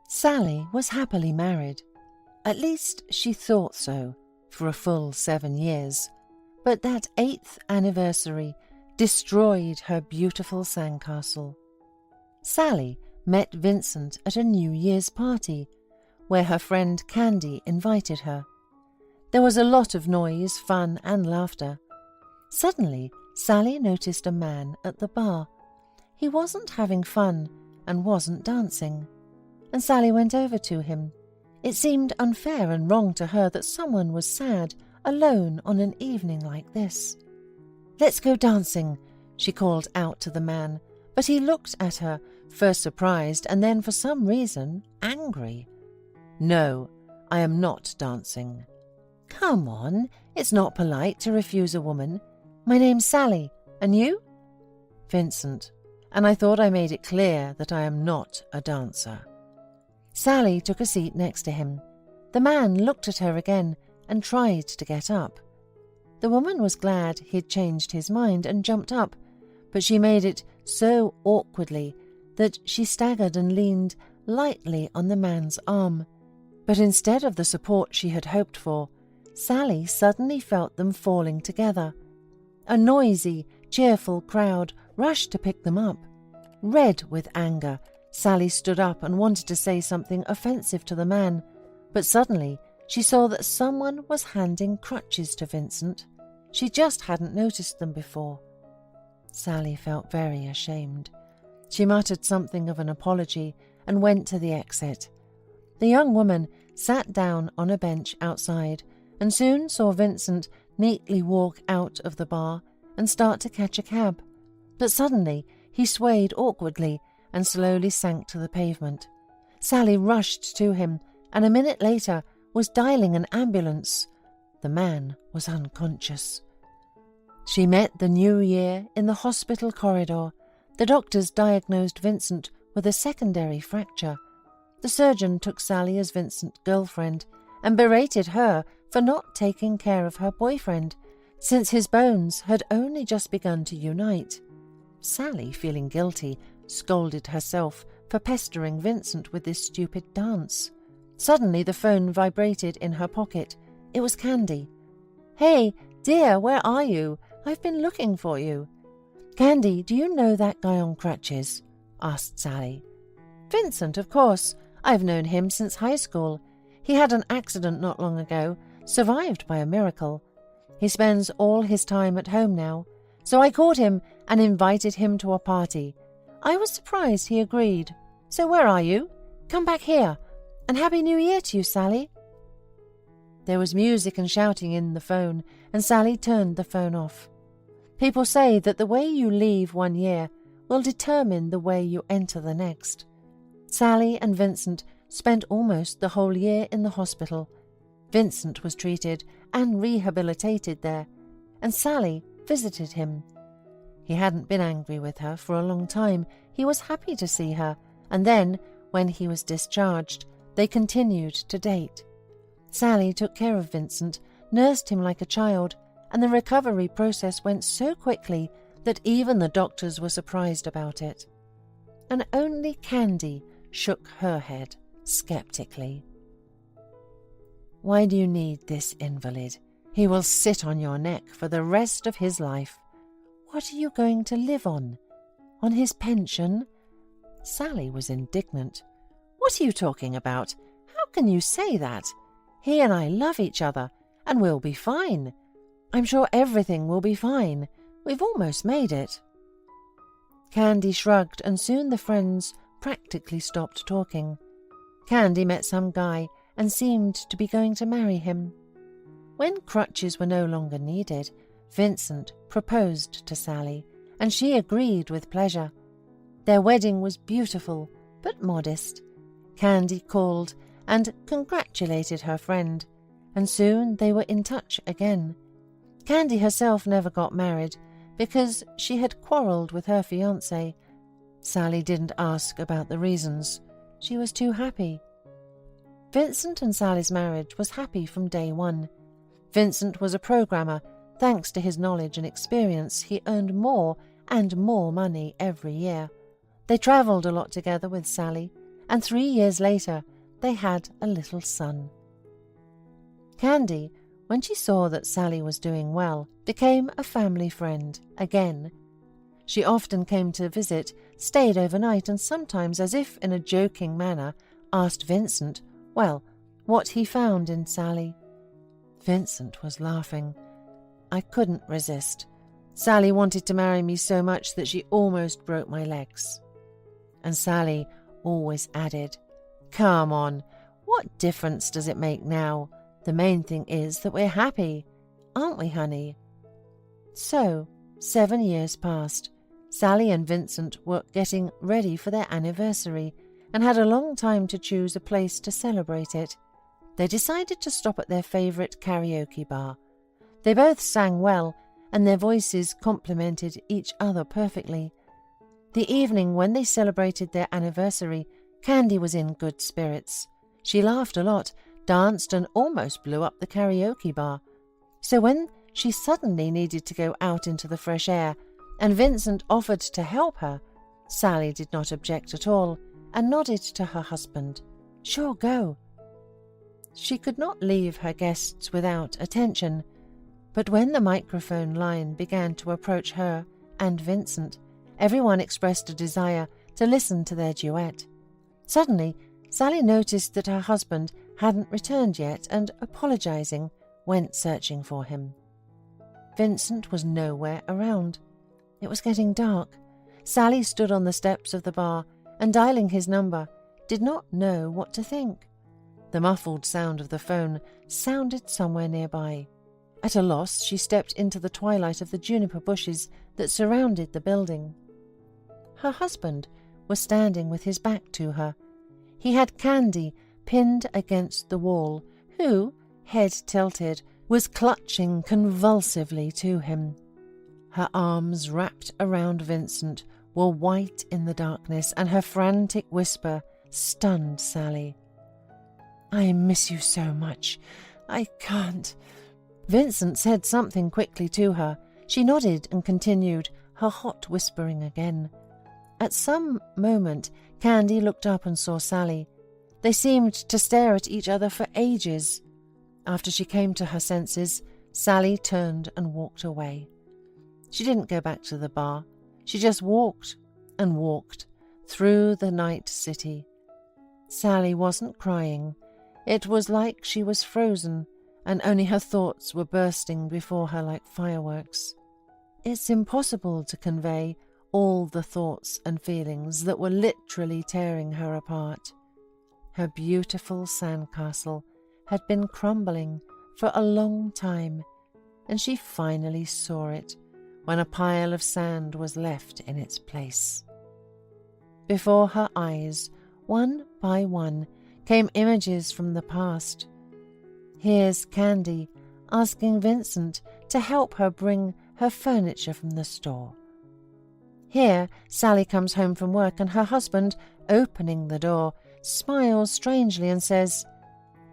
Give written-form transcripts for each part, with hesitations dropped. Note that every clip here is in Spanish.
Sally was happily married. At least she thought so, for a full 7 years. But that 8th anniversary destroyed her beautiful sandcastle. Sally met Vincent at a New Year's party, where her friend Candy invited her. There was a lot of noise, fun, and laughter. Suddenly, Sally noticed a man at the bar. He wasn't having fun and wasn't dancing. And Sally went over to him. It seemed unfair and wrong to her that someone was sad, alone on an evening like this. "Let's go dancing," she called out to the man, but he looked at her, first surprised and then, for some reason, angry. "No, I am not dancing." "Come on, it's not polite to refuse a woman. My name's Sally, and you?" "Vincent, and I thought I made it clear that I am not a dancer." Sally took a seat next to him. The man looked at her again and tried to get up. The woman was glad he'd changed his mind and jumped up, but she made it so awkwardly that she staggered and leaned lightly on the man's arm. But instead of the support she had hoped for, Sally suddenly felt them falling together. A noisy, cheerful crowd rushed to pick them up. Red with anger, Sally stood up and wanted to say something offensive to the man, but suddenly she saw that someone was handing crutches to Vincent. She just hadn't noticed them before. Sally felt very ashamed. She muttered something of an apology and went to the exit. The young woman sat down on a bench outside and soon saw Vincent neatly walk out of the bar and start to catch a cab. But suddenly he swayed awkwardly and slowly sank to the pavement. Sally rushed to him and a minute later was dialing an ambulance. The man was unconscious. She met the new year in the hospital corridor. The doctors diagnosed Vincent with a secondary fracture. The surgeon took Sally as Vincent's girlfriend and berated her for not taking care of her boyfriend, since his bones had only just begun to unite. Sally, feeling guilty, scolded herself for pestering Vincent with this stupid dance. Suddenly the phone vibrated in her pocket. It was Candy. "Hey, dear, where are you? I've been looking for you." "Candy, do you know that guy on crutches?" asked Sally. "Vincent, of course. I've known him since high school. He had an accident not long ago, survived by a miracle. He spends all his time at home now, so I called him and invited him to a party. I was surprised he agreed. So where are you? Come back here. And Happy New Year to you, Sally." There was music and shouting in the phone, and Sally turned the phone off. People say that the way you leave one year will determine the way you enter the next. Sally and Vincent spent almost the whole year in the hospital. Vincent was treated and rehabilitated there, and Sally visited him. He hadn't been angry with her for a long time. He was happy to see her, and then, when he was discharged, they continued to date. Sally took care of Vincent, nursed him like a child, and the recovery process went so quickly that even the doctors were surprised about it. And only Candy shook her head skeptically. "Why do you need this invalid? He will sit on your neck for the rest of his life. What are you going to live on? On his pension?" Sally was indignant. "What are you talking about? How can you say that? He and I love each other, and we'll be fine. I'm sure everything will be fine. We've almost made it." Candy shrugged, and soon the friends practically stopped talking. Candy met some guy and seemed to be going to marry him. When crutches were no longer needed, Vincent proposed to Sally, and she agreed with pleasure. Their wedding was beautiful, but modest. Candy called and congratulated her friend, and soon they were in touch again. Candy herself never got married because she had quarrelled with her fiancé. Sally didn't ask about the reasons. She was too happy. Vincent and Sally's marriage was happy from day one. Vincent was a programmer. Thanks to his knowledge and experience, he earned more and more money every year. They travelled a lot together with Sally, and 3 years later they had a little son. Candy, when she saw that Sally was doing well, became a family friend again. She often came to visit, stayed overnight, and sometimes, as if in a joking manner, asked Vincent, well, what he found in Sally. Vincent was laughing. I couldn't resist. Sally wanted to marry me so much that she almost broke my legs. And Sally always added, come on, what difference does it make now? The main thing is that we're happy, aren't we, honey? So, 7 years passed. Sally and Vincent were getting ready for their anniversary and had a long time to choose a place to celebrate it. They decided to stop at their favourite karaoke bar. They both sang well, and their voices complemented each other perfectly. The evening when they celebrated their anniversary, Candy was in good spirits. She laughed a lot, danced, and almost blew up the karaoke bar. So when she suddenly needed to go out into the fresh air, and Vincent offered to help her, Sally did not object at all and nodded to her husband. Sure, go. She could not leave her guests without attention, but when the microphone line began to approach her and Vincent, everyone expressed a desire to listen to their duet. Suddenly, Sally noticed that her husband hadn't returned yet and, apologizing, went searching for him. Vincent was nowhere around. It was getting dark. Sally stood on the steps of the bar and, dialing his number, did not know what to think. The muffled sound of the phone sounded somewhere nearby. At a loss, she stepped into the twilight of the juniper bushes that surrounded the building. Her husband was standing with his back to her. He had Candy pinned against the wall, who, head tilted, was clutching convulsively to him. Her arms wrapped around Vincent were white in the darkness, and her frantic whisper stunned Sally. I miss you so much. I can't. Vincent said something quickly to her. She nodded and continued, her hot whispering again. At some moment, Candy looked up and saw Sally. They seemed to stare at each other for ages. After she came to her senses, Sally turned and walked away. She didn't go back to the bar. She just walked and walked through the night city. Sally wasn't crying. It was like she was frozen, and only her thoughts were bursting before her like fireworks. It's impossible to convey all the thoughts and feelings that were literally tearing her apart. Her beautiful sandcastle had been crumbling for a long time, and she finally saw it when a pile of sand was left in its place. Before her eyes, one by one, came images from the past. Here's Candy asking Vincent to help her bring her furniture from the store. Here, Sally comes home from work and her husband, opening the door, smiles strangely and says,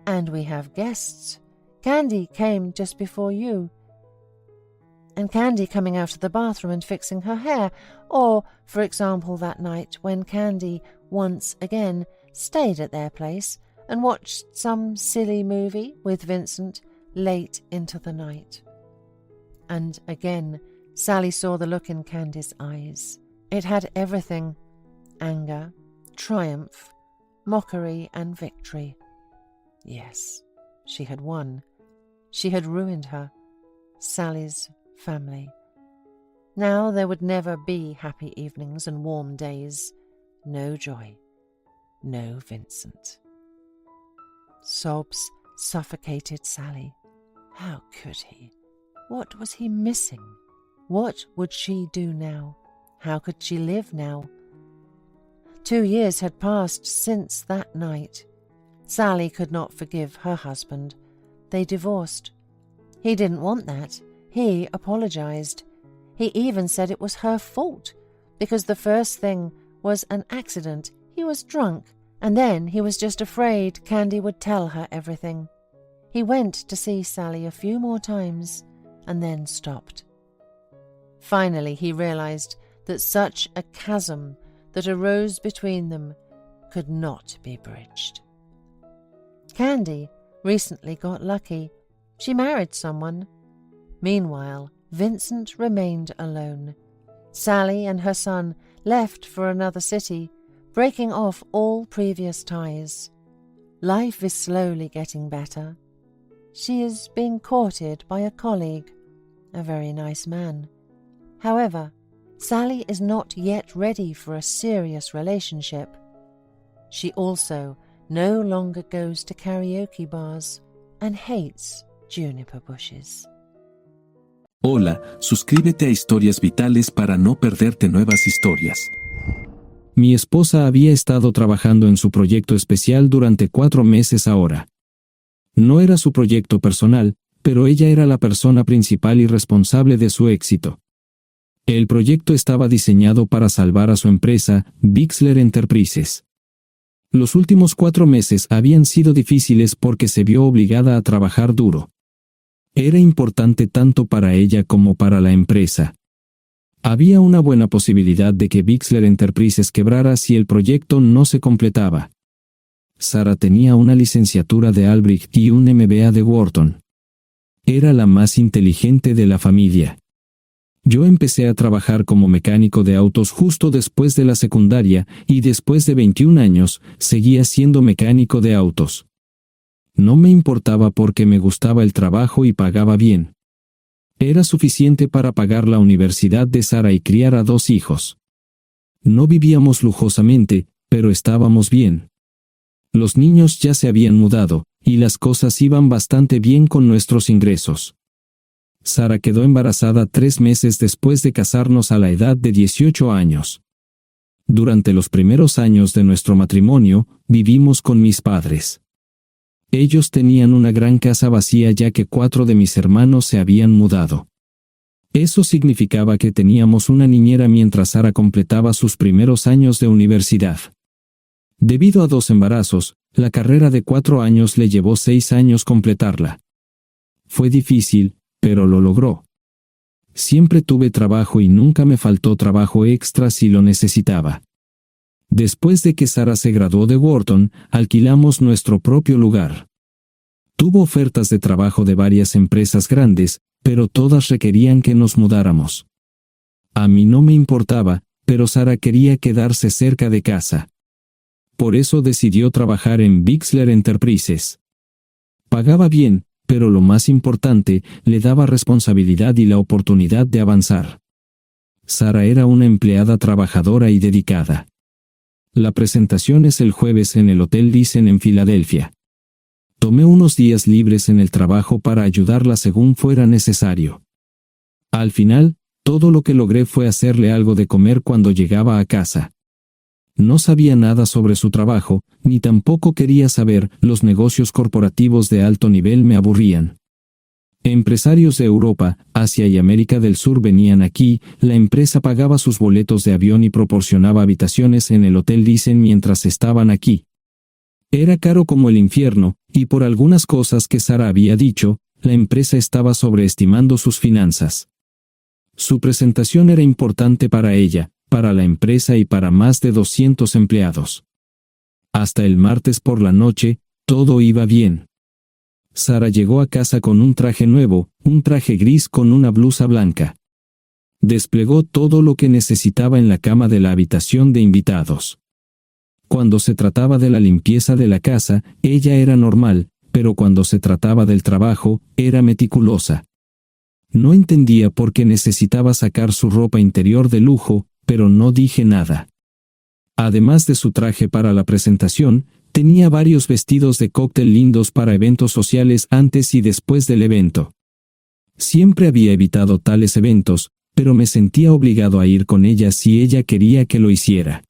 "And we have guests. Candy came just before you." And Candy coming out of the bathroom and fixing her hair, or, for example, that night when Candy once again stayed at their place and watched some silly movie with Vincent late into the night. And again, Sally saw the look in Candy's eyes. It had everything: anger, triumph, mockery, and victory. Yes, she had won. She had ruined her, Sally's family. Now there would never be happy evenings and warm days. No joy. No Vincent. Sobs suffocated Sally. How could he? What was he missing? What would she do now? How could she live now? 2 years had passed since that night. Sally could not forgive her husband. They divorced. He didn't want that. He apologized. He even said it was her fault, because the first thing was an accident. He was drunk, and then he was just afraid Candy would tell her everything. He went to see Sally a few more times, and then stopped. Finally, he realized that such a chasm that arose between them could not be bridged. Candy recently got lucky. She married someone. Meanwhile, Vincent remained alone. Sally and her son left for another city, breaking off all previous ties. Life is slowly getting better. She is being courted by a colleague, a very nice man. However, Sally is not yet ready for a serious relationship. She also no longer goes to karaoke bars and hates juniper bushes. Hola, suscríbete a Historias Vitales para no perderte nuevas historias. Mi esposa había estado trabajando en su proyecto especial durante 4 meses ahora. No era su proyecto personal, pero ella era la persona principal y responsable de su éxito. El proyecto estaba diseñado para salvar a su empresa, Bixler Enterprises. Los últimos 4 meses habían sido difíciles porque se vio obligada a trabajar duro. Era importante tanto para ella como para la empresa. Había una buena posibilidad de que Bixler Enterprises quebrara si el proyecto no se completaba. Sara tenía una licenciatura de Albrecht y un MBA de Wharton. Era la más inteligente de la familia. Yo empecé a trabajar como mecánico de autos justo después de la secundaria y después de 21 años seguía siendo mecánico de autos. No me importaba porque me gustaba el trabajo y pagaba bien. Era suficiente para pagar la universidad de Sara y criar a 2 hijos. No vivíamos lujosamente, pero estábamos bien. Los niños ya se habían mudado, y las cosas iban bastante bien con nuestros ingresos. Sara quedó embarazada 3 meses después de casarnos a la edad de 18 años. Durante los primeros años de nuestro matrimonio, vivimos con mis padres. Ellos tenían una gran casa vacía ya que 4 de mis hermanos se habían mudado. Eso significaba que teníamos una niñera mientras Sara completaba sus primeros años de universidad. Debido a 2 embarazos, la carrera de 4 años le llevó 6 años completarla. Fue difícil, pero lo logró. Siempre tuve trabajo y nunca me faltó trabajo extra si lo necesitaba. Después de que Sara se graduó de Wharton, alquilamos nuestro propio lugar. Tuvo ofertas de trabajo de varias empresas grandes, pero todas requerían que nos mudáramos. A mí no me importaba, pero Sara quería quedarse cerca de casa. Por eso decidió trabajar en Bixler Enterprises. Pagaba bien, pero lo más importante, le daba responsabilidad y la oportunidad de avanzar. Sara era una empleada trabajadora y dedicada. La presentación es el jueves en el Hotel Thyssen en Filadelfia. Tomé unos días libres en el trabajo para ayudarla según fuera necesario. Al final, todo lo que logré fue hacerle algo de comer cuando llegaba a casa. No sabía nada sobre su trabajo, ni tampoco quería saber. Los negocios corporativos de alto nivel me aburrían. Empresarios de Europa, Asia y América del Sur venían aquí, la empresa pagaba sus boletos de avión y proporcionaba habitaciones en el Hotel Thyssen mientras estaban aquí. Era caro como el infierno, y por algunas cosas que Sara había dicho, la empresa estaba sobreestimando sus finanzas. Su presentación era importante para ella, para la empresa y para más de 200 empleados. Hasta el martes por la noche, todo iba bien. Sara llegó a casa con un traje nuevo, un traje gris con una blusa blanca. Desplegó todo lo que necesitaba en la cama de la habitación de invitados. Cuando se trataba de la limpieza de la casa, ella era normal, pero cuando se trataba del trabajo, era meticulosa. No entendía por qué necesitaba sacar su ropa interior de lujo, pero no dije nada. Además de su traje para la presentación, tenía varios vestidos de cóctel lindos para eventos sociales antes y después del evento. Siempre había evitado tales eventos, pero me sentía obligado a ir con ella si ella quería que lo hiciera.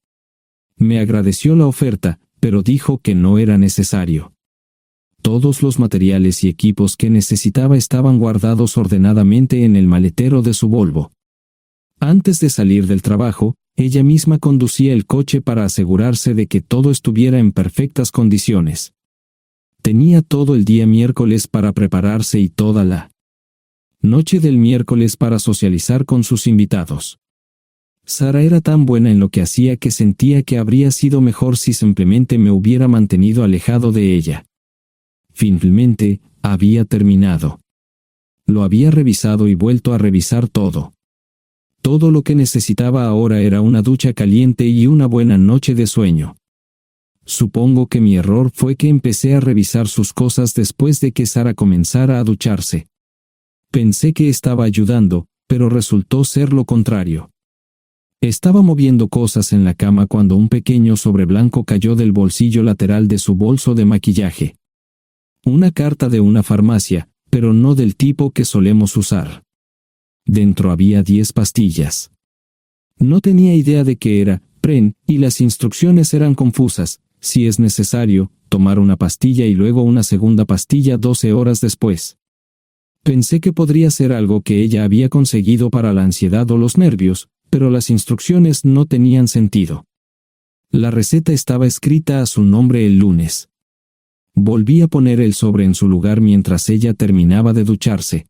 Me agradeció la oferta, pero dijo que no era necesario. Todos los materiales y equipos que necesitaba estaban guardados ordenadamente en el maletero de su Volvo. Antes de salir del trabajo, ella misma conducía el coche para asegurarse de que todo estuviera en perfectas condiciones. Tenía todo el día miércoles para prepararse y toda la noche del miércoles para socializar con sus invitados. Sara era tan buena en lo que hacía que sentía que habría sido mejor si simplemente me hubiera mantenido alejado de ella. Finalmente, había terminado. Lo había revisado y vuelto a revisar todo. Todo lo que necesitaba ahora era una ducha caliente y una buena noche de sueño. Supongo que mi error fue que empecé a revisar sus cosas después de que Sara comenzara a ducharse. Pensé que estaba ayudando, pero resultó ser lo contrario. Estaba moviendo cosas en la cama cuando un pequeño sobre blanco cayó del bolsillo lateral de su bolso de maquillaje. Una carta de una farmacia, pero no del tipo que solemos usar. Dentro había 10 pastillas. No tenía idea de qué era, Pren, y las instrucciones eran confusas. Si es necesario, tomar una pastilla y luego una segunda pastilla 12 horas después. Pensé que podría ser algo que ella había conseguido para la ansiedad o los nervios, pero las instrucciones no tenían sentido. La receta estaba escrita a su nombre el lunes. Volví a poner el sobre en su lugar mientras ella terminaba de ducharse.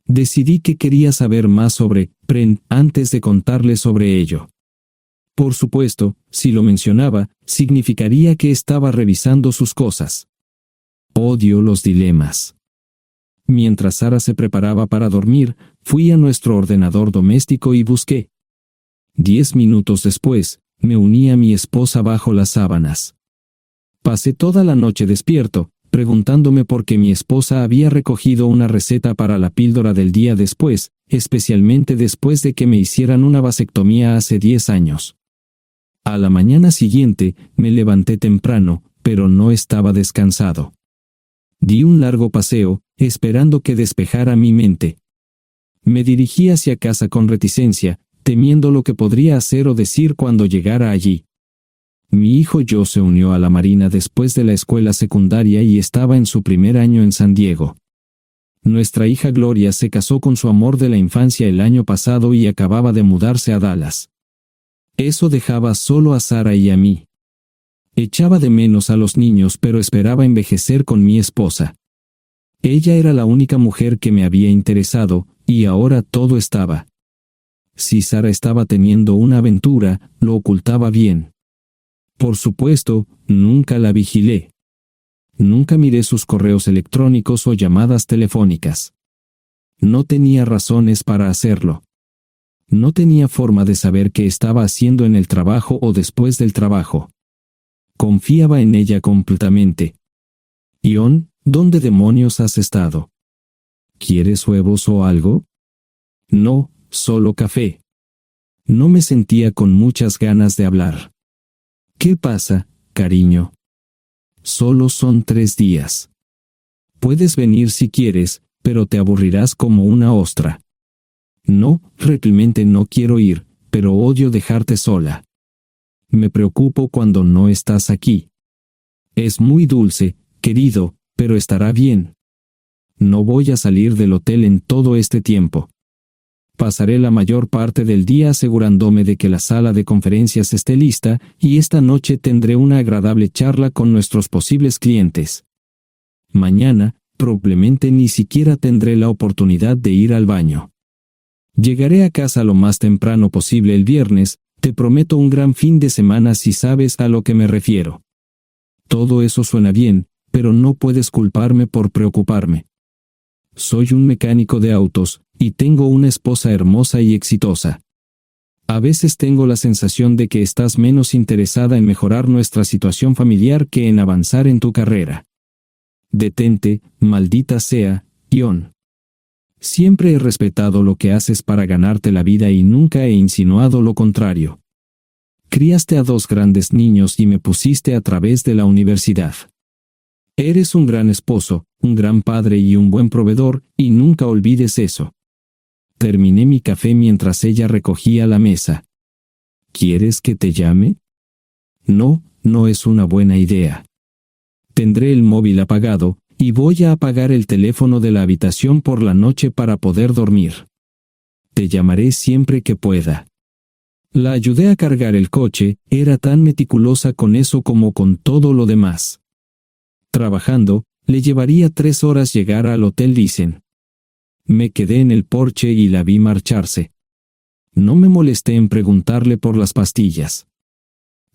Decidí que quería saber más sobre Pren antes de contarle sobre ello. Por supuesto, si lo mencionaba, significaría que estaba revisando sus cosas. Odio los dilemas. Mientras Sara se preparaba para dormir, fui a nuestro ordenador doméstico y busqué. 10 minutos después, me uní a mi esposa bajo las sábanas. Pasé toda la noche despierto, preguntándome por qué mi esposa había recogido una receta para la píldora del día después, especialmente después de que me hicieran una vasectomía hace 10 años. A la mañana siguiente, me levanté temprano, pero no estaba descansado. Di un largo paseo, esperando que despejara mi mente. Me dirigí hacia casa con reticencia, temiendo lo que podría hacer o decir cuando llegara allí. Mi hijo Joe se unió a la Marina después de la escuela secundaria y estaba en su primer año en San Diego. Nuestra hija Gloria se casó con su amor de la infancia el año pasado y acababa de mudarse a Dallas. Eso dejaba solo a Sara y a mí. Echaba de menos a los niños, pero esperaba envejecer con mi esposa. Ella era la única mujer que me había interesado, y ahora todo estaba. Si Sara estaba teniendo una aventura, lo ocultaba bien. Por supuesto, nunca la vigilé. Nunca miré sus correos electrónicos o llamadas telefónicas. No tenía razones para hacerlo. No tenía forma de saber qué estaba haciendo en el trabajo o después del trabajo. Confiaba en ella completamente. Ion, ¿dónde demonios has estado? ¿Quieres huevos o algo? No, solo café. No me sentía con muchas ganas de hablar. ¿Qué pasa, cariño? Solo son 3 días. Puedes venir si quieres, pero te aburrirás como una ostra. No, realmente no quiero ir, pero odio dejarte sola. Me preocupo cuando no estás aquí. Es muy dulce, querido, pero estará bien. No voy a salir del hotel en todo este tiempo. Pasaré la mayor parte del día asegurándome de que la sala de conferencias esté lista, y esta noche tendré una agradable charla con nuestros posibles clientes. Mañana, probablemente ni siquiera tendré la oportunidad de ir al baño. Llegaré a casa lo más temprano posible el viernes, te prometo un gran fin de semana si sabes a lo que me refiero. Todo eso suena bien, pero no puedes culparme por preocuparme. Soy un mecánico de autos, y tengo una esposa hermosa y exitosa. A veces tengo la sensación de que estás menos interesada en mejorar nuestra situación familiar que en avanzar en tu carrera. Detente, maldita sea, Ion. Siempre he respetado lo que haces para ganarte la vida y nunca he insinuado lo contrario. Criaste a 2 grandes niños y me pusiste a través de la universidad. Eres un gran esposo, un gran padre y un buen proveedor, y nunca olvides eso. Terminé mi café mientras ella recogía la mesa. ¿Quieres que te llame? No, no es una buena idea. Tendré el móvil apagado, y voy a apagar el teléfono de la habitación por la noche para poder dormir. Te llamaré siempre que pueda. La ayudé a cargar el coche, era tan meticulosa con eso como con todo lo demás. Trabajando, le llevaría 3 horas llegar al Hotel Dicen. Me quedé en el porche y la vi marcharse. No me molesté en preguntarle por las pastillas.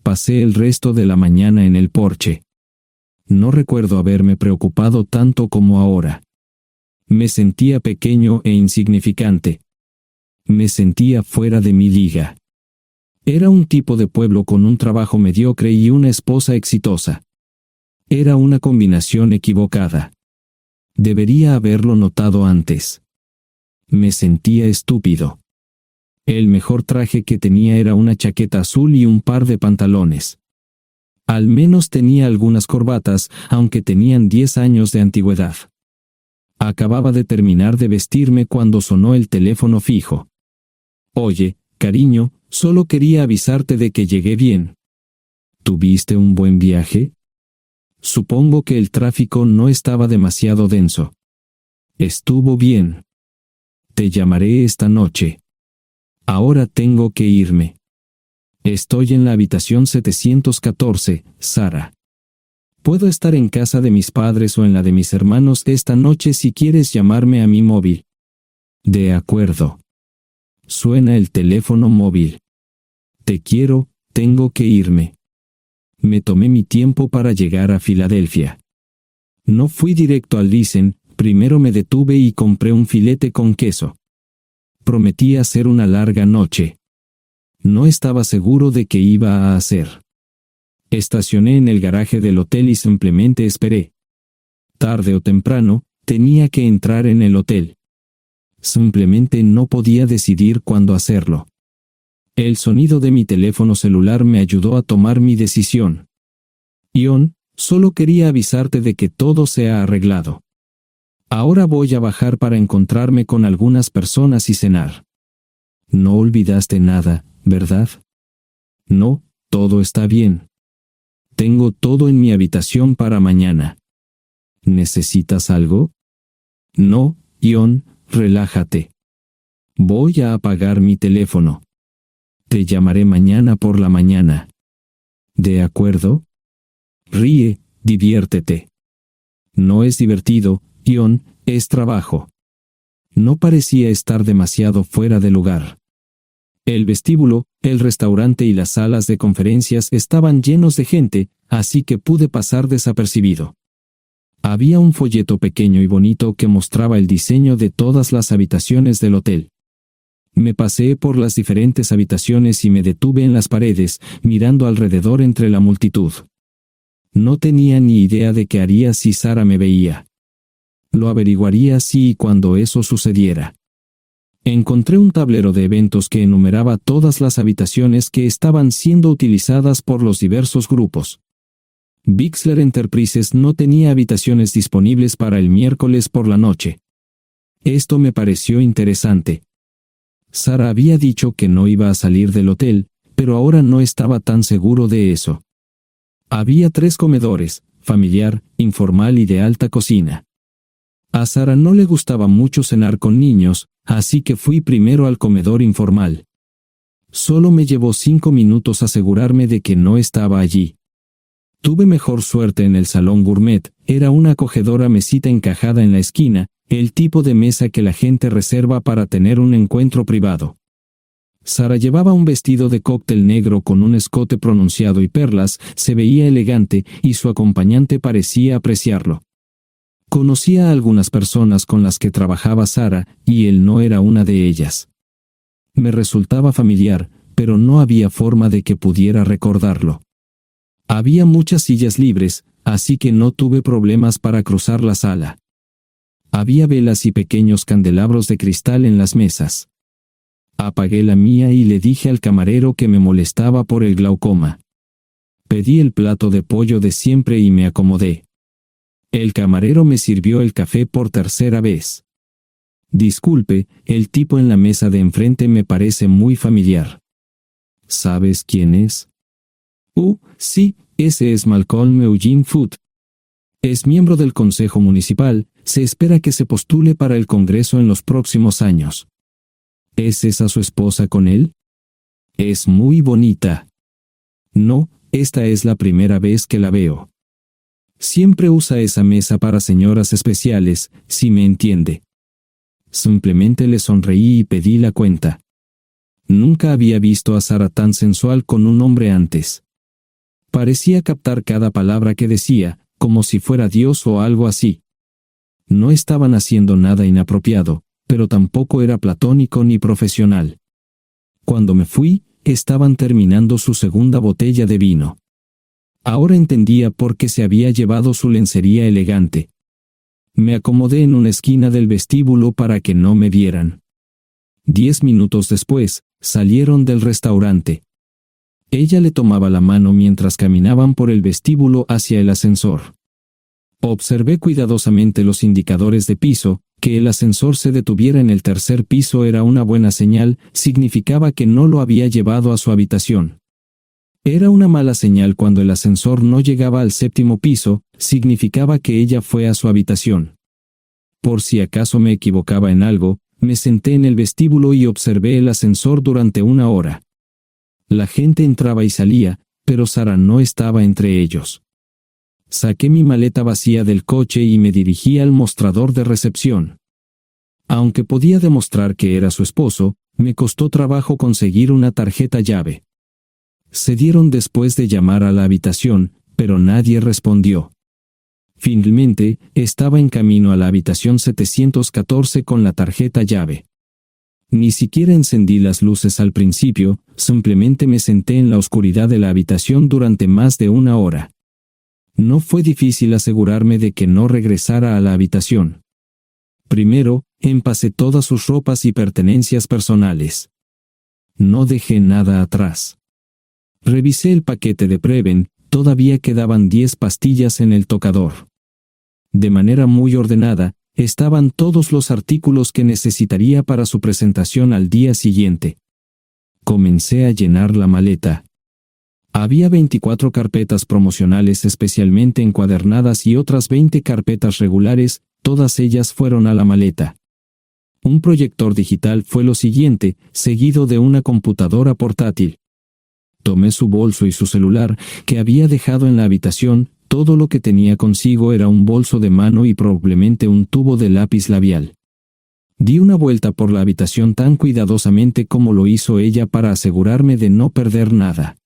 Pasé el resto de la mañana en el porche. No recuerdo haberme preocupado tanto como ahora. Me sentía pequeño e insignificante. Me sentía fuera de mi liga. Era un tipo de pueblo con un trabajo mediocre y una esposa exitosa. Era una combinación equivocada. Debería haberlo notado antes. Me sentía estúpido. El mejor traje que tenía era una chaqueta azul y un par de pantalones. Al menos tenía algunas corbatas, aunque tenían 10 años de antigüedad. Acababa de terminar de vestirme cuando sonó el teléfono fijo. Oye, cariño, solo quería avisarte de que llegué bien. ¿Tuviste un buen viaje? Supongo que el tráfico no estaba demasiado denso. Estuvo bien. Te llamaré esta noche. Ahora tengo que irme. Estoy en la habitación 714, Sara. Puedo estar en casa de mis padres o en la de mis hermanos esta noche si quieres llamarme a mi móvil. De acuerdo. Suena el teléfono móvil. Te quiero, tengo que irme. Me tomé mi tiempo para llegar a Filadelfia. No fui directo al Lisen, primero me detuve y compré un filete con queso. Prometí hacer una larga noche. No estaba seguro de qué iba a hacer. Estacioné en el garaje del hotel y simplemente esperé. Tarde o temprano, tenía que entrar en el hotel. Simplemente no podía decidir cuándo hacerlo. El sonido de mi teléfono celular me ayudó a tomar mi decisión. Ion, solo quería avisarte de que todo se ha arreglado. Ahora voy a bajar para encontrarme con algunas personas y cenar. No olvidaste nada, ¿verdad? No, todo está bien. Tengo todo en mi habitación para mañana. ¿Necesitas algo? No, Ion, relájate. Voy a apagar mi teléfono. Te llamaré mañana por la mañana. ¿De acuerdo? Ríe, diviértete. No es divertido, Ion, es trabajo. No parecía estar demasiado fuera de lugar. El vestíbulo, el restaurante y las salas de conferencias estaban llenos de gente, así que pude pasar desapercibido. Había un folleto pequeño y bonito que mostraba el diseño de todas las habitaciones del hotel. Me paseé por las diferentes habitaciones y me detuve en las paredes, mirando alrededor entre la multitud. No tenía ni idea de qué haría si Sara me veía. Lo averiguaría si y cuando eso sucediera. Encontré un tablero de eventos que enumeraba todas las habitaciones que estaban siendo utilizadas por los diversos grupos. Bixler Enterprises no tenía habitaciones disponibles para el miércoles por la noche. Esto me pareció interesante. Sara había dicho que no iba a salir del hotel, pero ahora no estaba tan seguro de eso. Había 3 comedores, familiar, informal y de alta cocina. A Sara no le gustaba mucho cenar con niños, así que fui primero al comedor informal. Solo me llevó 5 minutos asegurarme de que no estaba allí. Tuve mejor suerte en el salón gourmet, era una acogedora mesita encajada en la esquina, el tipo de mesa que la gente reserva para tener un encuentro privado. Sara llevaba un vestido de cóctel negro con un escote pronunciado y perlas, se veía elegante y su acompañante parecía apreciarlo. Conocía a algunas personas con las que trabajaba Sara, y él no era una de ellas. Me resultaba familiar, pero no había forma de que pudiera recordarlo. Había muchas sillas libres, así que no tuve problemas para cruzar la sala. Había velas y pequeños candelabros de cristal en las mesas. Apagué la mía y le dije al camarero que me molestaba por el glaucoma. Pedí el plato de pollo de siempre y me acomodé. El camarero me sirvió el café por tercera vez. Disculpe, el tipo en la mesa de enfrente me parece muy familiar. ¿Sabes quién es? Sí, ese es Malcolm Eugene Foote. Es miembro del Consejo Municipal, se espera que se postule para el Congreso en los próximos años. ¿Es esa su esposa con él? Es muy bonita. No, esta es la primera vez que la veo. Siempre usa esa mesa para señoras especiales, si me entiende. Simplemente le sonreí y pedí la cuenta. Nunca había visto a Sara tan sensual con un hombre antes. Parecía captar cada palabra que decía, como si fuera Dios o algo así. No estaban haciendo nada inapropiado, pero tampoco era platónico ni profesional. Cuando me fui, estaban terminando su segunda botella de vino. Ahora entendía por qué se había llevado su lencería elegante. Me acomodé en una esquina del vestíbulo para que no me vieran. 10 minutos después, salieron del restaurante. Ella le tomaba la mano mientras caminaban por el vestíbulo hacia el ascensor. Observé cuidadosamente los indicadores de piso. Que el ascensor se detuviera en el tercer piso era una buena señal, significaba que no lo había llevado a su habitación. Era una mala señal cuando el ascensor no llegaba al séptimo piso, significaba que ella fue a su habitación. Por si acaso me equivocaba en algo, me senté en el vestíbulo y observé el ascensor durante 1 hora. La gente entraba y salía, pero Sara no estaba entre ellos. Saqué mi maleta vacía del coche y me dirigí al mostrador de recepción. Aunque podía demostrar que era su esposo, me costó trabajo conseguir una tarjeta llave. Se dieron después de llamar a la habitación, pero nadie respondió. Finalmente, estaba en camino a la habitación 714 con la tarjeta llave. Ni siquiera encendí las luces al principio, simplemente me senté en la oscuridad de la habitación durante más de 1 hora. No fue difícil asegurarme de que no regresara a la habitación. Primero, empacé todas sus ropas y pertenencias personales. No dejé nada atrás. Revisé el paquete de Preven, todavía quedaban 10 pastillas en el tocador. De manera muy ordenada, estaban todos los artículos que necesitaría para su presentación al día siguiente. Comencé a llenar la maleta. Había 24 carpetas promocionales especialmente encuadernadas y otras 20 carpetas regulares, todas ellas fueron a la maleta. Un proyector digital fue lo siguiente, seguido de una computadora portátil. Tomé su bolso y su celular, que había dejado en la habitación. Todo lo que tenía consigo era un bolso de mano y probablemente un tubo de lápiz labial. Di una vuelta por la habitación tan cuidadosamente como lo hizo ella para asegurarme de no perder nada.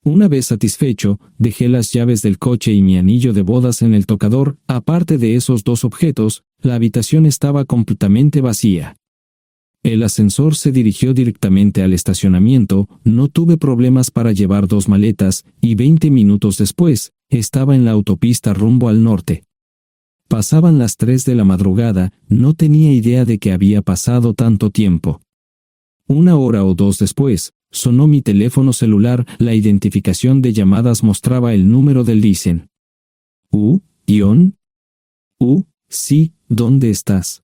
Una vez satisfecho, dejé las llaves del coche y mi anillo de bodas en el tocador. Aparte de esos 2 objetos, la habitación estaba completamente vacía. El ascensor se dirigió directamente al estacionamiento, no tuve problemas para llevar 2 maletas, y 20 minutos después, estaba en la autopista rumbo al norte. Pasaban las 3 de la madrugada, no tenía idea de que había pasado tanto tiempo. 1 hora o 2 después, sonó mi teléfono celular, la identificación de llamadas mostraba el número del Listen. Sí, ¿dónde estás?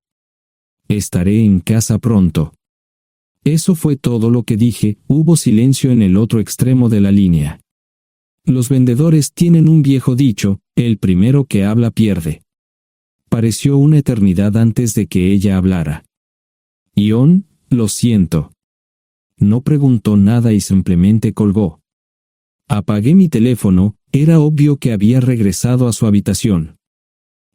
Estaré en casa pronto. Eso fue todo lo que dije. Hubo silencio en el otro extremo de la línea. Los vendedores tienen un viejo dicho, el primero que habla pierde. Pareció una eternidad antes de que ella hablara. Ion, lo siento. No preguntó nada y simplemente colgó. Apagué mi teléfono, era obvio que había regresado a su habitación.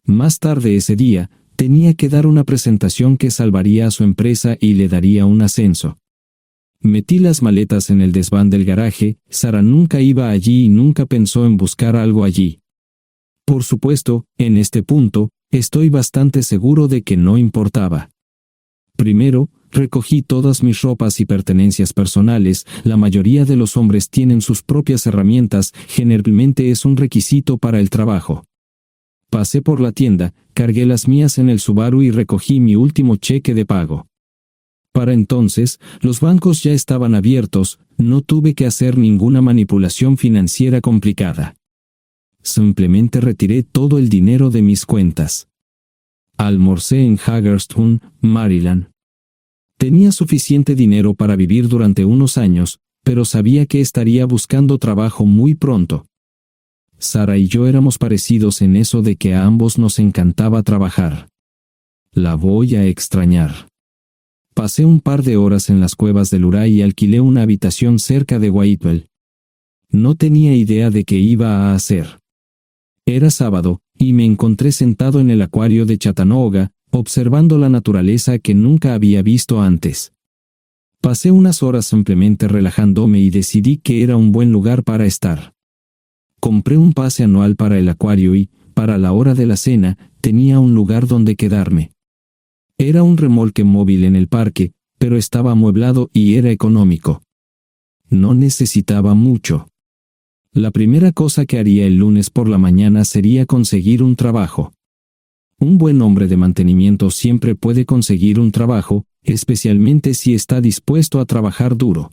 Más tarde ese día, tenía que dar una presentación que salvaría a su empresa y le daría un ascenso. Metí las maletas en el desván del garaje. Sara nunca iba allí y nunca pensó en buscar algo allí. Por supuesto, en este punto, estoy bastante seguro de que no importaba. Primero, recogí todas mis ropas y pertenencias personales. La mayoría de los hombres tienen sus propias herramientas, generalmente es un requisito para el trabajo. Pasé por la tienda, cargué las mías en el Subaru y recogí mi último cheque de pago. Para entonces, los bancos ya estaban abiertos, no tuve que hacer ninguna manipulación financiera complicada. Simplemente retiré todo el dinero de mis cuentas. Almorcé en Hagerstown, Maryland. Tenía suficiente dinero para vivir durante unos años, pero sabía que estaría buscando trabajo muy pronto. Sara y yo éramos parecidos en eso de que a ambos nos encantaba trabajar. La voy a extrañar. Pasé un par de horas en las cuevas del Uray y alquilé una habitación cerca de Whitewell. No tenía idea de qué iba a hacer. Era sábado, y me encontré sentado en el acuario de Chattanooga, observando la naturaleza que nunca había visto antes. Pasé unas horas simplemente relajándome y decidí que era un buen lugar para estar. Compré un pase anual para el acuario y, para la hora de la cena, tenía un lugar donde quedarme. Era un remolque móvil en el parque, pero estaba amueblado y era económico. No necesitaba mucho. La primera cosa que haría el lunes por la mañana sería conseguir un trabajo. Un buen hombre de mantenimiento siempre puede conseguir un trabajo, especialmente si está dispuesto a trabajar duro.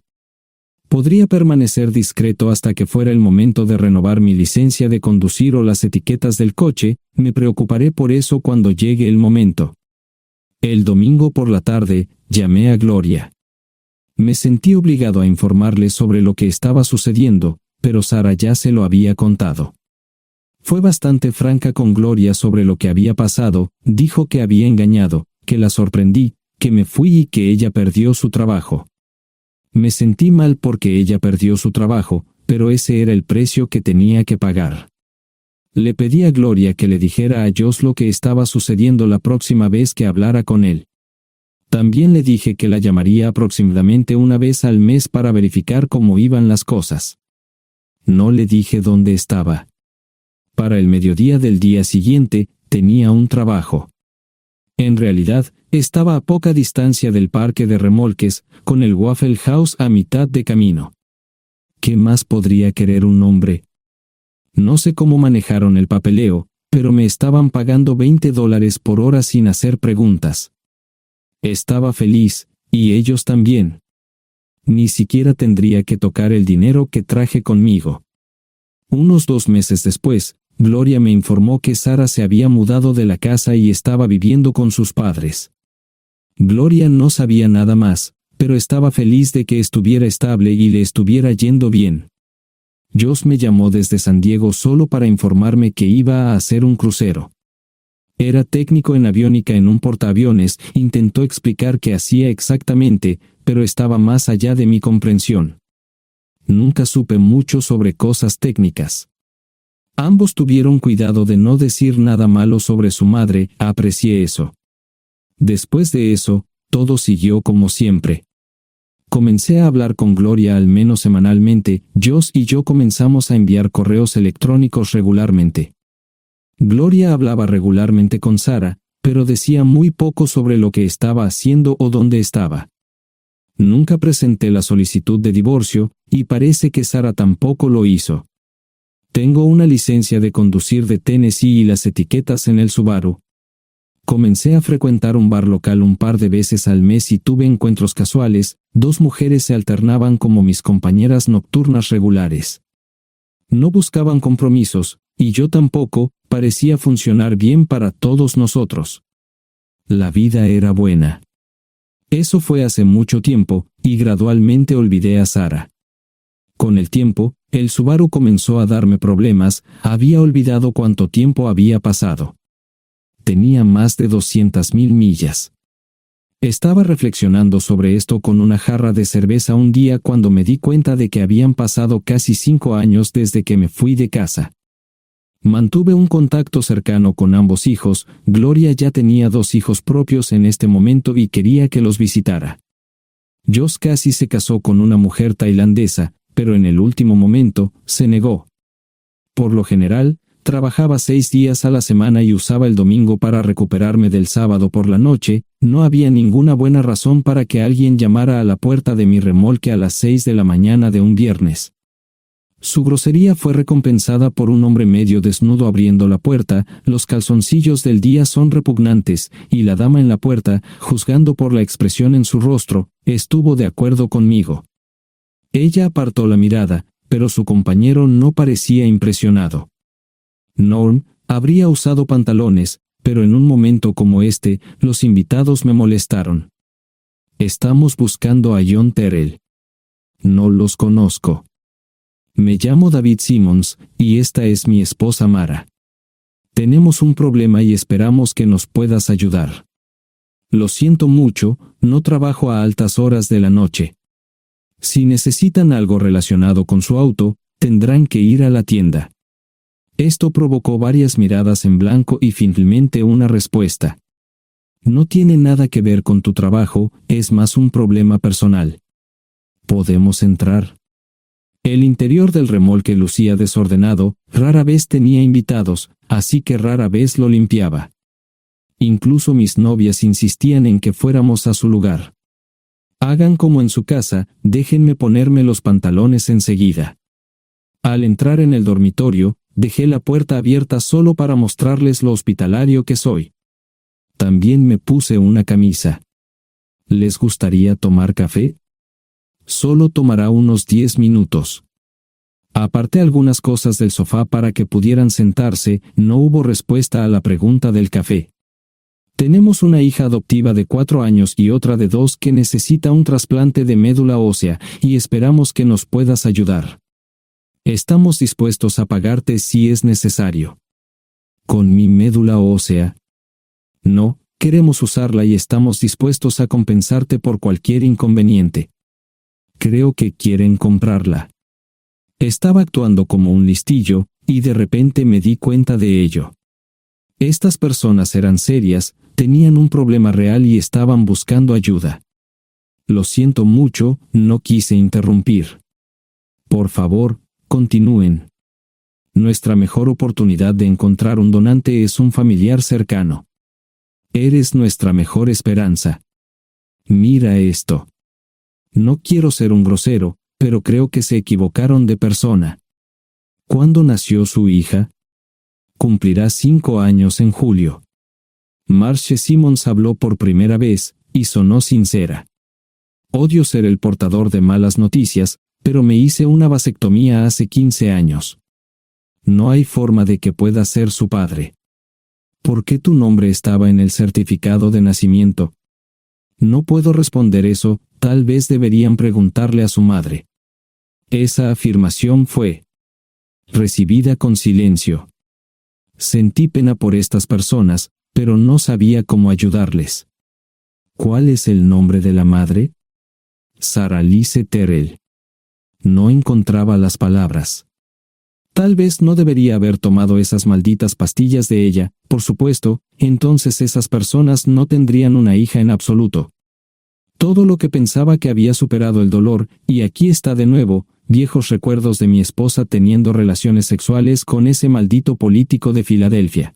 Podría permanecer discreto hasta que fuera el momento de renovar mi licencia de conducir o las etiquetas del coche, me preocuparé por eso cuando llegue el momento. El domingo por la tarde, llamé a Gloria. Me sentí obligado a informarle sobre lo que estaba sucediendo, pero Sara ya se lo había contado. Fue bastante franca con Gloria sobre lo que había pasado, dijo que había engañado, que la sorprendí, que me fui y que ella perdió su trabajo. Me sentí mal porque ella perdió su trabajo, pero ese era el precio que tenía que pagar. Le pedí a Gloria que le dijera a Josh lo que estaba sucediendo la próxima vez que hablara con él. También le dije que la llamaría aproximadamente una vez al mes para verificar cómo iban las cosas. No le dije dónde estaba. Para el mediodía del día siguiente, tenía un trabajo. En realidad, estaba a poca distancia del parque de remolques, con el Waffle House a mitad de camino. ¿Qué más podría querer un hombre? No sé cómo manejaron el papeleo, pero me estaban pagando $20 por hora sin hacer preguntas. Estaba feliz, y ellos también. Ni siquiera tendría que tocar el dinero que traje conmigo. Unos 2 meses después, Gloria me informó que Sara se había mudado de la casa y estaba viviendo con sus padres. Gloria no sabía nada más, pero estaba feliz de que estuviera estable y le estuviera yendo bien. Josh me llamó desde San Diego solo para informarme que iba a hacer un crucero. Era técnico en aviónica en un portaaviones, intentó explicar qué hacía exactamente, pero estaba más allá de mi comprensión. Nunca supe mucho sobre cosas técnicas. Ambos tuvieron cuidado de no decir nada malo sobre su madre, aprecié eso. Después de eso, todo siguió como siempre. Comencé a hablar con Gloria al menos semanalmente, Josh y yo comenzamos a enviar correos electrónicos regularmente. Gloria hablaba regularmente con Sara, pero decía muy poco sobre lo que estaba haciendo o dónde estaba. Nunca presenté la solicitud de divorcio, y parece que Sara tampoco lo hizo. Tengo una licencia de conducir de Tennessee y las etiquetas en el Subaru. Comencé a frecuentar un bar local un par de veces al mes y tuve encuentros casuales, 2 mujeres se alternaban como mis compañeras nocturnas regulares. No buscaban compromisos, y yo tampoco, parecía funcionar bien para todos nosotros. La vida era buena. Eso fue hace mucho tiempo, y gradualmente olvidé a Sara. Con el tiempo, el Subaru comenzó a darme problemas, había olvidado cuánto tiempo había pasado. Tenía más de 200,000 millas. Estaba reflexionando sobre esto con una jarra de cerveza un día cuando me di cuenta de que habían pasado casi 5 años desde que me fui de casa. Mantuve un contacto cercano con ambos hijos, Gloria ya tenía 2 hijos propios en este momento y quería que los visitara. Josh casi se casó con una mujer tailandesa, pero en el último momento, se negó. Por lo general, trabajaba 6 días a la semana y usaba el domingo para recuperarme del sábado por la noche, no había ninguna buena razón para que alguien llamara a la puerta de mi remolque a las 6 de la mañana de un viernes. Su grosería fue recompensada por un hombre medio desnudo abriendo la puerta, los calzoncillos del día son repugnantes, y la dama en la puerta, juzgando por la expresión en su rostro, estuvo de acuerdo conmigo. Ella apartó la mirada, pero su compañero no parecía impresionado. Norm habría usado pantalones, pero en un momento como este, los invitados me molestaron. Estamos buscando a John Terrell. No los conozco. Me llamo David Simmons, y esta es mi esposa Mara. Tenemos un problema y esperamos que nos puedas ayudar. Lo siento mucho, no trabajo a altas horas de la noche. Si necesitan algo relacionado con su auto, tendrán que ir a la tienda. Esto provocó varias miradas en blanco y finalmente una respuesta. No tiene nada que ver con tu trabajo, es más un problema personal. ¿Podemos entrar? El interior del remolque lucía desordenado, rara vez tenía invitados, así que rara vez lo limpiaba. Incluso mis novias insistían en que fuéramos a su lugar. Hagan como en su casa, déjenme ponerme los pantalones enseguida. Al entrar en el dormitorio, dejé la puerta abierta solo para mostrarles lo hospitalario que soy. También me puse una camisa. ¿Les gustaría tomar café? Solo tomará unos 10 minutos. Aparté algunas cosas del sofá para que pudieran sentarse, no hubo respuesta a la pregunta del café. Tenemos una hija adoptiva de 4 años y otra de 2 que necesita un trasplante de médula ósea, y esperamos que nos puedas ayudar. Estamos dispuestos a pagarte si es necesario. ¿Con mi médula ósea? No, queremos usarla y estamos dispuestos a compensarte por cualquier inconveniente. Creo que quieren comprarla. Estaba actuando como un listillo, y de repente me di cuenta de ello. Estas personas eran serias, tenían un problema real y estaban buscando ayuda. Lo siento mucho, no quise interrumpir. Por favor, continúen. Nuestra mejor oportunidad de encontrar un donante es un familiar cercano. Eres nuestra mejor esperanza. Mira esto. No quiero ser un grosero, pero creo que se equivocaron de persona. ¿Cuándo nació su hija? Cumplirá 5 años en julio. Marche Simons habló por primera vez, y sonó sincera. Odio ser el portador de malas noticias, pero me hice una vasectomía hace 15 años. No hay forma de que pueda ser su padre. ¿Por qué tu nombre estaba en el certificado de nacimiento? No puedo responder eso, tal vez deberían preguntarle a su madre. Esa afirmación fue recibida con silencio. Sentí pena por estas personas, pero no sabía cómo ayudarles. ¿Cuál es el nombre de la madre? Sarah Lise Terrell. No encontraba las palabras. Tal vez no debería haber tomado esas malditas pastillas de ella, por supuesto, entonces esas personas no tendrían una hija en absoluto. Todo lo que pensaba que había superado el dolor, y aquí está de nuevo, viejos recuerdos de mi esposa teniendo relaciones sexuales con ese maldito político de Filadelfia.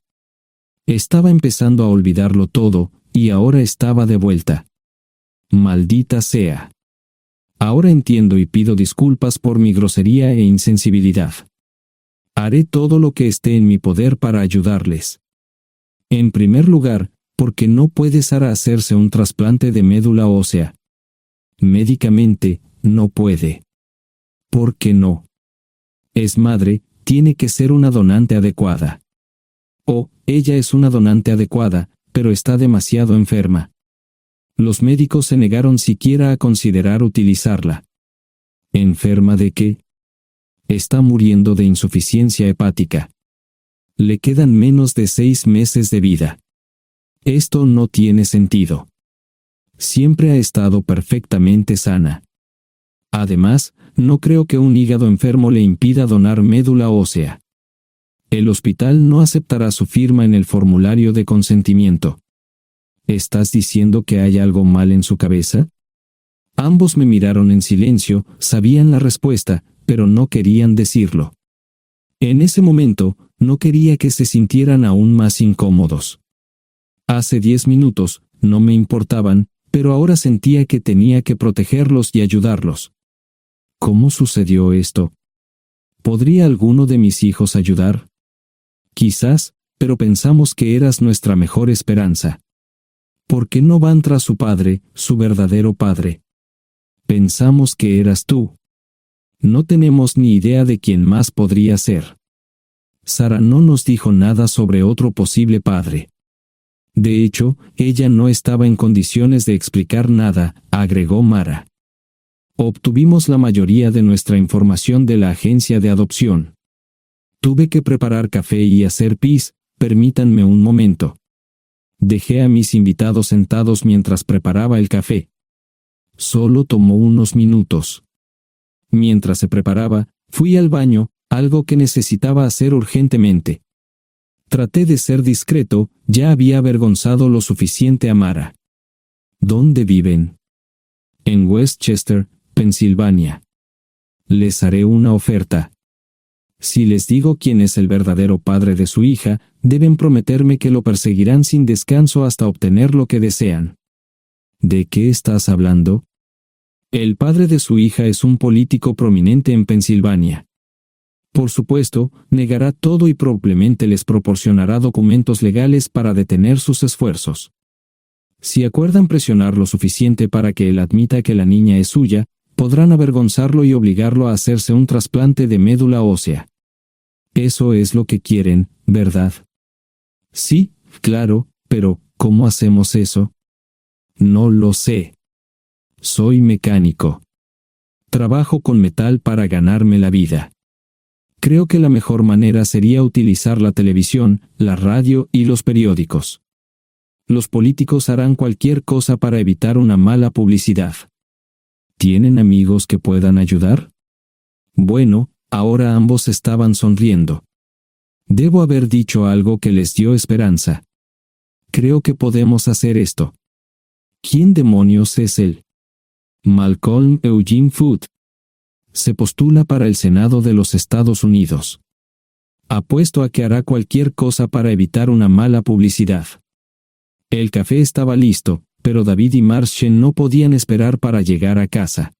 Estaba empezando a olvidarlo todo, y ahora estaba de vuelta. Maldita sea. Ahora entiendo y pido disculpas por mi grosería e insensibilidad. Haré todo lo que esté en mi poder para ayudarles. En primer lugar, porque no puede Sara hacerse un trasplante de médula ósea. Médicamente, no puede. ¿Por qué no? Es madre, tiene que ser una donante adecuada. Oh, ella es una donante adecuada, pero está demasiado enferma. Los médicos se negaron siquiera a considerar utilizarla. ¿Enferma de qué? Está muriendo de insuficiencia hepática. Le quedan menos de 6 meses de vida. Esto no tiene sentido. Siempre ha estado perfectamente sana. Además, no creo que un hígado enfermo le impida donar médula ósea. El hospital no aceptará su firma en el formulario de consentimiento. ¿Estás diciendo que hay algo mal en su cabeza? Ambos me miraron en silencio, sabían la respuesta, pero no querían decirlo. En ese momento, no quería que se sintieran aún más incómodos. Hace 10 minutos, no me importaban, pero ahora sentía que tenía que protegerlos y ayudarlos. ¿Cómo sucedió esto? ¿Podría alguno de mis hijos ayudar? Quizás, pero pensamos que eras nuestra mejor esperanza. ¿Por qué no van tras su padre, su verdadero padre? Pensamos que eras tú. No tenemos ni idea de quién más podría ser. Sara no nos dijo nada sobre otro posible padre. De hecho, ella no estaba en condiciones de explicar nada, agregó Mara. Obtuvimos la mayoría de nuestra información de la agencia de adopción. Tuve que preparar café y hacer pis, permítanme un momento. Dejé a mis invitados sentados mientras preparaba el café. Solo tomó unos minutos. Mientras se preparaba, fui al baño, algo que necesitaba hacer urgentemente. Traté de ser discreto, ya había avergonzado lo suficiente a Mara. ¿Dónde viven? En Westchester, Pensilvania. Les haré una oferta. Si les digo quién es el verdadero padre de su hija, deben prometerme que lo perseguirán sin descanso hasta obtener lo que desean. ¿De qué estás hablando? El padre de su hija es un político prominente en Pensilvania. Por supuesto, negará todo y probablemente les proporcionará documentos legales para detener sus esfuerzos. Si acuerdan presionar lo suficiente para que él admita que la niña es suya, podrán avergonzarlo y obligarlo a hacerse un trasplante de médula ósea. Eso es lo que quieren, ¿verdad? Sí, claro, pero ¿cómo hacemos eso? No lo sé. Soy mecánico. Trabajo con metal para ganarme la vida. Creo que la mejor manera sería utilizar la televisión, la radio y los periódicos. Los políticos harán cualquier cosa para evitar una mala publicidad. ¿Tienen amigos que puedan ayudar? Bueno, ahora ambos estaban sonriendo. Debo haber dicho algo que les dio esperanza. Creo que podemos hacer esto. ¿Quién demonios es él? Malcolm Eugene Foote. Se postula para el Senado de los Estados Unidos. Apuesto a que hará cualquier cosa para evitar una mala publicidad. El café estaba listo, pero David y Marshall no podían esperar para llegar a casa.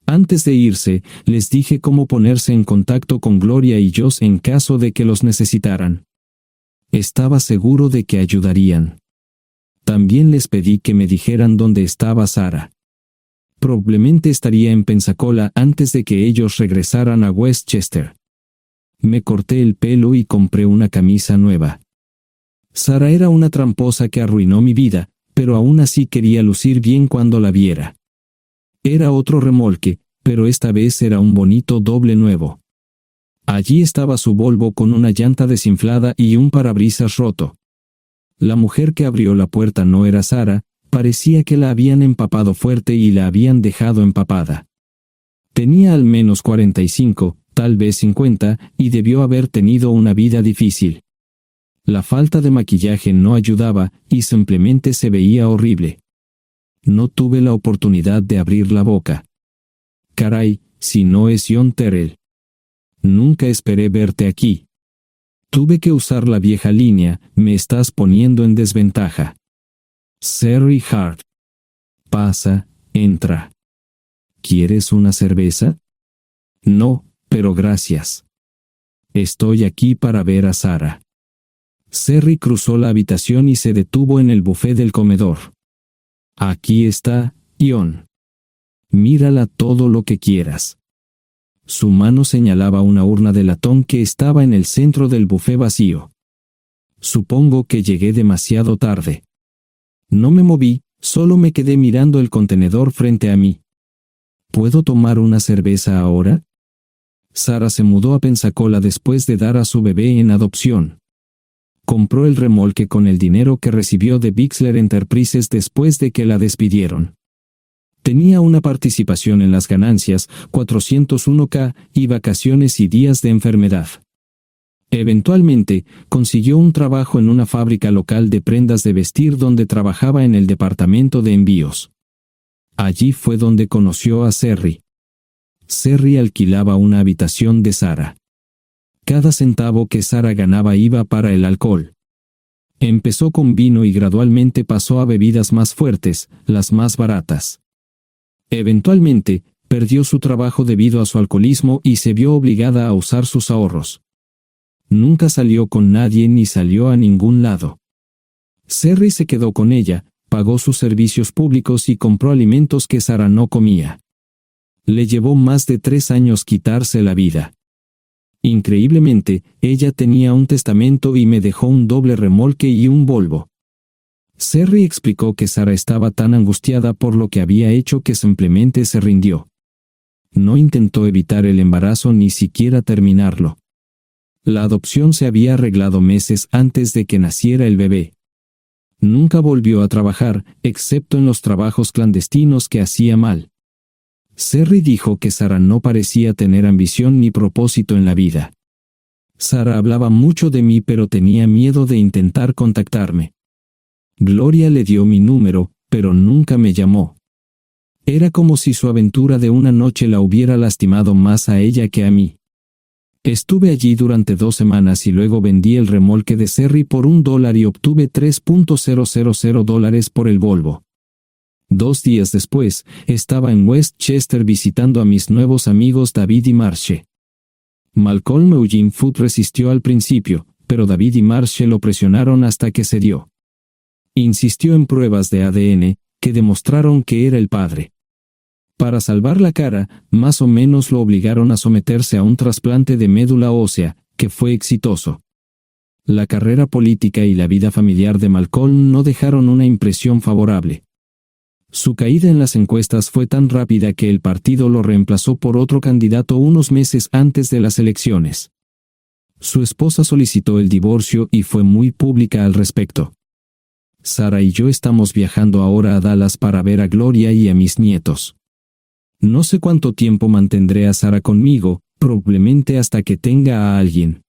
Antes de irse, les dije cómo ponerse en contacto con Gloria y Josh en caso de que los necesitaran. Estaba seguro de que ayudarían. También les pedí que me dijeran dónde estaba Sarah. Probablemente estaría en Pensacola antes de que ellos regresaran a Westchester. Me corté el pelo y compré una camisa nueva. Sarah era una tramposa que arruinó mi vida, pero aún así quería lucir bien cuando la viera. Era otro remolque, pero esta vez era un bonito doble nuevo. Allí estaba su Volvo con una llanta desinflada y un parabrisas roto. La mujer que abrió la puerta no era Sarah, parecía que la habían empapado fuerte y la habían dejado empapada. Tenía al menos 45, tal vez 50, y debió haber tenido una vida difícil. La falta de maquillaje no ayudaba, y simplemente se veía horrible. No tuve la oportunidad de abrir la boca. Caray, si no es John Terrell. Nunca esperé verte aquí. Tuve que usar la vieja línea, me estás poniendo en desventaja. Sherry Hart. Pasa, entra. ¿Quieres una cerveza? No, pero gracias. Estoy aquí para ver a Sarah. Sherry cruzó la habitación y se detuvo en el buffet del comedor. Aquí está, John. Mírala todo lo que quieras. Su mano señalaba una urna de latón que estaba en el centro del buffet vacío. Supongo que llegué demasiado tarde. No me moví, solo me quedé mirando el contenedor frente a mí. ¿Puedo tomar una cerveza ahora? Sarah se mudó a Pensacola después de dar a su bebé en adopción. Compró el remolque con el dinero que recibió de Bixler Enterprises después de que la despidieron. Tenía una participación en las ganancias, 401k, y vacaciones y días de enfermedad. Eventualmente, consiguió un trabajo en una fábrica local de prendas de vestir donde trabajaba en el departamento de envíos. Allí fue donde conoció a Sherry. Sherry alquilaba una habitación de Sarah. Cada centavo que Sarah ganaba iba para el alcohol. Empezó con vino y gradualmente pasó a bebidas más fuertes, las más baratas. Eventualmente, perdió su trabajo debido a su alcoholismo y se vio obligada a usar sus ahorros. Nunca salió con nadie ni salió a ningún lado. Sherry se quedó con ella, pagó sus servicios públicos y compró alimentos que Sarah no comía. Le llevó más de 3 años quitarse la vida. Increíblemente, ella tenía un testamento y me dejó un doble remolque y un Volvo. Sherry explicó que Sarah estaba tan angustiada por lo que había hecho que simplemente se rindió. No intentó evitar el embarazo ni siquiera terminarlo. La adopción se había arreglado meses antes de que naciera el bebé. Nunca volvió a trabajar, excepto en los trabajos clandestinos que hacía mal. Sherry dijo que Sarah no parecía tener ambición ni propósito en la vida. Sarah hablaba mucho de mí pero tenía miedo de intentar contactarme. Gloria le dio mi número, pero nunca me llamó. Era como si su aventura de una noche la hubiera lastimado más a ella que a mí. Estuve allí durante 2 semanas y luego vendí el remolque de Cerry por $1 y obtuve $3,000 por el Volvo. 2 días después, estaba en Westchester visitando a mis nuevos amigos David y Marche. Malcolm Eugene Foote resistió al principio, pero David y Marche lo presionaron hasta que cedió. Insistió en pruebas de ADN, que demostraron que era el padre. Para salvar la cara, más o menos lo obligaron a someterse a un trasplante de médula ósea, que fue exitoso. La carrera política y la vida familiar de Malcolm no dejaron una impresión favorable. Su caída en las encuestas fue tan rápida que el partido lo reemplazó por otro candidato unos meses antes de las elecciones. Su esposa solicitó el divorcio y fue muy pública al respecto. Sara y yo estamos viajando ahora a Dallas para ver a Gloria y a mis nietos. No sé cuánto tiempo mantendré a Sara conmigo, probablemente hasta que tenga a alguien.